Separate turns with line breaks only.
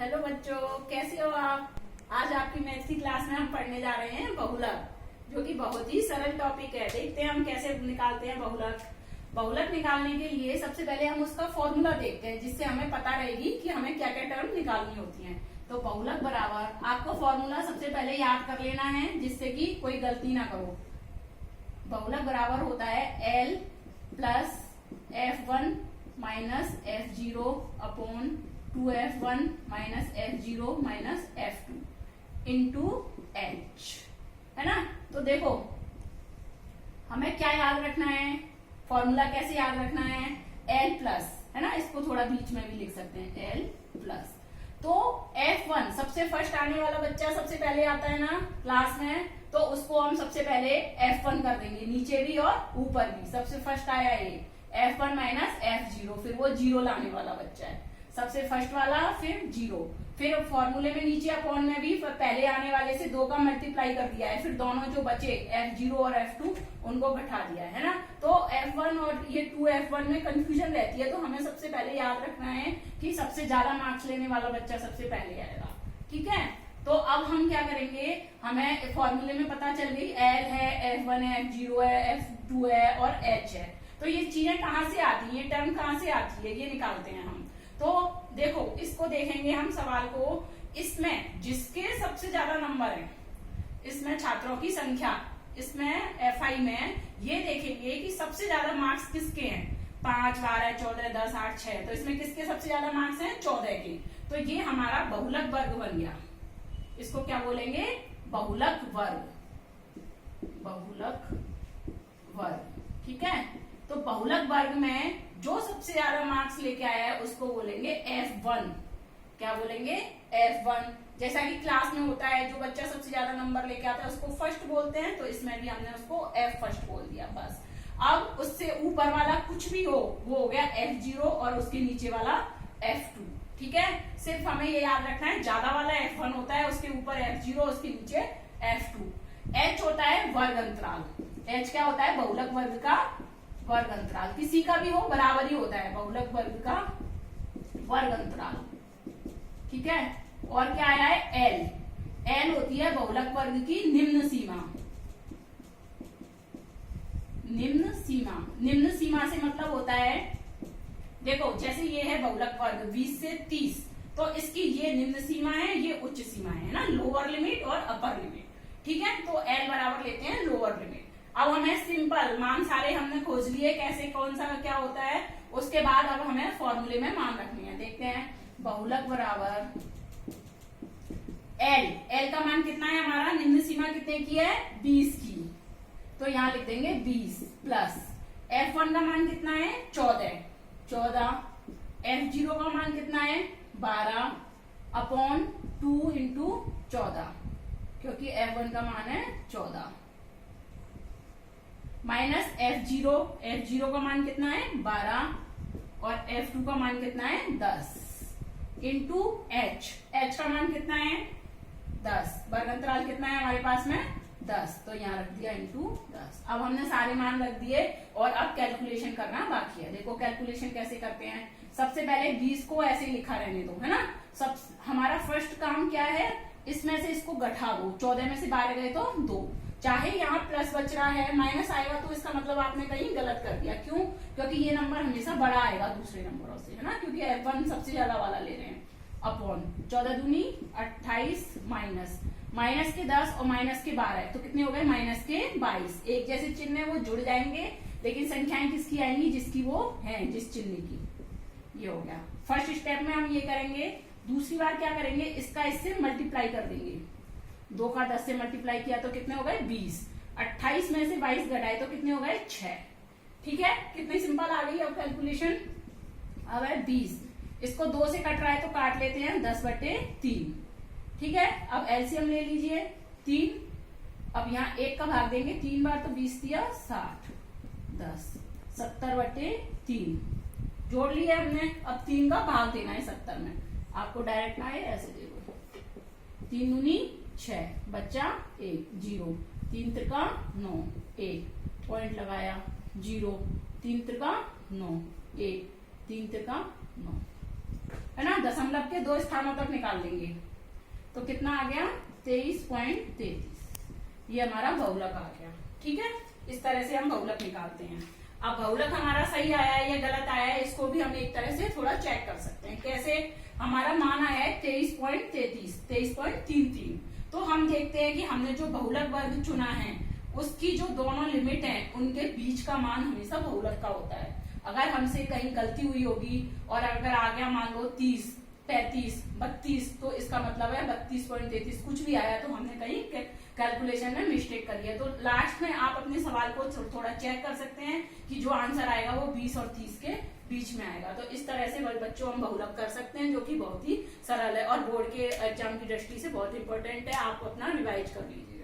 Hello बच्चों, कैसे हो आप। आज आपकी मैथ्स की क्लास में हम पढ़ने जा रहे हैं बहुलक, जो कि बहुत ही सरल टॉपिक है। देखते हैं हम कैसे निकालते हैं बहुलक। बहुलक निकालने के लिए सबसे पहले हम उसका फॉर्मूला देखते हैं, जिससे हमें पता रहेगी कि हमें क्या क्या टर्म निकालनी होती हैं। तो बहुलक बराबर आपको फॉर्मूला सबसे पहले याद कर लेना है, जिससे कि कोई गलती ना करो। बहुलक बराबर होता है L plus F1 minus F0 upon 2F1 minus F0 minus F2 into H, है ना। तो देखो हमें क्या याद रखना है, फॉर्मूला कैसे याद रखना है, L प्लस, है ना। इसको थोड़ा बीच में भी लिख सकते हैं, L प्लस। तो F1 सबसे फर्स्ट आने वाला बच्चा सबसे पहले आता है ना क्लास में, तो उसको हम सबसे पहले F1 कर देंगे, नीचे भी और ऊपर भी। सबसे फर्स्ट आया ये F1 माइनस F0, फिर वो जीरो लाने वाला बच्चा है, सबसे फर्स्ट वाला, फिर जीरो। फिर फॉर्मूले में नीचे अपॉन में भी पहले आने वाले से 2 का मल्टीप्लाई कर दिया है, फिर दोनों जो बचे F0 और F2 उनको घटा दिया है ना। तो F1 और ये 2F1 में कंफ्यूजन रहती है, तो हमें सबसे पहले याद रखना है कि सबसे ज्यादा मार्क्स लेने वाला बच्चा सबसे पहले आएगा, ठीक है। तो अब हम क्या करेंगे, हमें फॉर्मूले में पता चल गई L है, F1 है, F0 है, F2 है और H है। तो ये चीजें कहाँ से आती है, ये टर्म कहाँ से आती है, ये निकालते हैं हम। तो देखो इसको देखेंगे हम सवाल को, इसमें जिसके सबसे ज्यादा नंबर है, इसमें छात्रों की संख्या, इसमें FI में ये देखेंगे कि सबसे ज्यादा मार्क्स किसके हैं, 5, 12, 14, 10, 8, 6। तो इसमें किसके सबसे ज्यादा मार्क्स हैं, 14 के। तो ये हमारा बहुलक वर्ग बन गया। इसको क्या बोलेंगे, बहुलक वर्ग, बहुलक वर्ग, ठीक है। तो बहुलक वर्ग में जो सबसे ज्यादा मार्क्स लेके आया है उसको बोलेंगे F1। क्या बोलेंगे, F1। जैसा कि क्लास में होता है, जो बच्चा सबसे ज्यादा नंबर लेके आता है उसको फर्स्ट बोलते हैं, तो इसमें भी हमने उसको F फर्स्ट बोल दिया, बस। अब उससे ऊपर वाला कुछ भी हो वो हो गया F0 और उसके नीचे वाला F2, ठीक है। सिर्फ हमें ये याद रखना है, ज्यादा वाला F1 होता है, उसके ऊपर F0, उसके नीचे F2। H होता है वर्ग अंतराल। H क्या होता है, बहुलक वर्ग का वर्ग अंतराल। किसी का भी हो बराबर ही होता है, बहुलक वर्ग का वर्ग अंतराल, ठीक है। और क्या आया है, L। L होती है बहुलक वर्ग की निम्न सीमा। निम्न सीमा, निम्न सीमा से मतलब होता है, देखो जैसे ये है बहुलक वर्ग 20 से 30, तो इसकी ये निम्न सीमा है, ये उच्च सीमा है ना, लोअर लिमिट और अपर लिमिट, ठीक है। तो L बराबर लेते हैं लोअर लिमिट। अब हमें सिंपल मान सारे हमने खोज लिए, कैसे कौन सा क्या होता है। उसके बाद अब हमें फॉर्मूले में मान रखनी है। देखते हैं, बहुलक बराबर L। L का मान कितना है हमारा, निम्न सीमा कितने की है, 20 की, तो यहाँ लिख देंगे 20 प्लस F1 का मान कितना है, 14। F0 का मान कितना है, 12 अपॉन 2 इंटू 14, क्योंकि F1 का मान है 14, माइनस F0 का मान कितना है, 12 और F2 का मान कितना है, 10 इंटू H का मान कितना है, 10। वर्ग अंतराल कितना है हमारे पास में, 10, तो यहाँ रख दिया इंटू 10। अब हमने सारे मान रख दिए और अब कैलकुलेशन करना बाकी है। देखो कैलकुलेशन कैसे करते हैं, सबसे पहले 20 को ऐसे लिखा रहने दो, है ना। सब हमारा फर्स्ट काम क्या है, इसमें से इसको घटा दो, 14 में से 12 गए तो 2। चाहे यहाँ प्लस बच रहा है, माइनस आएगा तो इसका मतलब आपने कहीं गलत कर दिया। क्यों, क्योंकि ये नंबर हमेशा बड़ा आएगा दूसरे नंबरों से, है ना, क्योंकि F1 सबसे ज्यादा वाला ले रहे हैं। अपॉन 14 दूनी 28 माइनस के 10 और माइनस के 12, तो कितने हो गए, माइनस के 22। एक जैसे चिन्ह है वो जुड़ जाएंगे, लेकिन संख्याएं किसकी आएंगी, जिसकी वो है, जिस चिन्ह की। ये हो गया फर्स्ट स्टेप में हम ये करेंगे। दूसरी बार क्या करेंगे, इसका इससे मल्टीप्लाई कर देंगे। 2 का 10 से मल्टीप्लाई किया तो कितने हो गए, 20। 28 में से 22 घटाए तो कितने हो गए, 6, ठीक है। कितनी सिंपल आ गई अब कैलकुलेशन। अब है 20, इसको 2 से कट रहा है तो काट लेते हैं, 10/3, ठीक है। अब एलसीएम ले लीजिए 3। अब यहाँ 1 का भाग देंगे 3 बार, तो 20 दिया 60, 10, 70/3 जोड़ लिया हमने। अब 3 का भाग देना है 70 में, आपको डायरेक्ट आए ऐसे देखो, 3 दूनी 6, बच्चा 1, 0, 3 त्रिका 9, 1 पॉइंट लगाया, 0, 3 त्रिका 9, 1, 3 त्रिका 9। है ना, दशमलव के 2 स्थानों तक निकाल देंगे तो कितना आ गया 23.33। ये हमारा बहुलक आ गया। ठीक है, इस तरह से हम बहुलक निकालते हैं। अब बहुलक हमारा सही आया है या गलत आया है, इसको भी हम एक तरह से थोड़ा चेक कर सकते हैं। कैसे? हमारा मान आया है 23.33 तो हम देखते हैं कि हमने जो बहुलक वर्ग चुना है उसकी जो दोनों लिमिट है उनके बीच का मान हमेशा बहुलक का होता है। अगर हमसे कहीं गलती हुई होगी और अगर आ गया मान लो 30, 35, 32 तो इसका मतलब है 32.33 कुछ भी आया तो हमने कहीं कैलकुलेशन में मिस्टेक कर लिया। तो लास्ट में आप अपने सवाल को थोड़ा चेक कर सकते हैं कि जो आंसर आएगा वो 20 और 30 के बीच में आएगा। तो इस तरह से बच्चों हम बहुलक कर सकते हैं, जो कि बहुत ही सरल है और बोर्ड के एग्जाम की दृष्टि से बहुत इंपॉर्टेंट है। आप अपना रिवाइज कर लीजिए।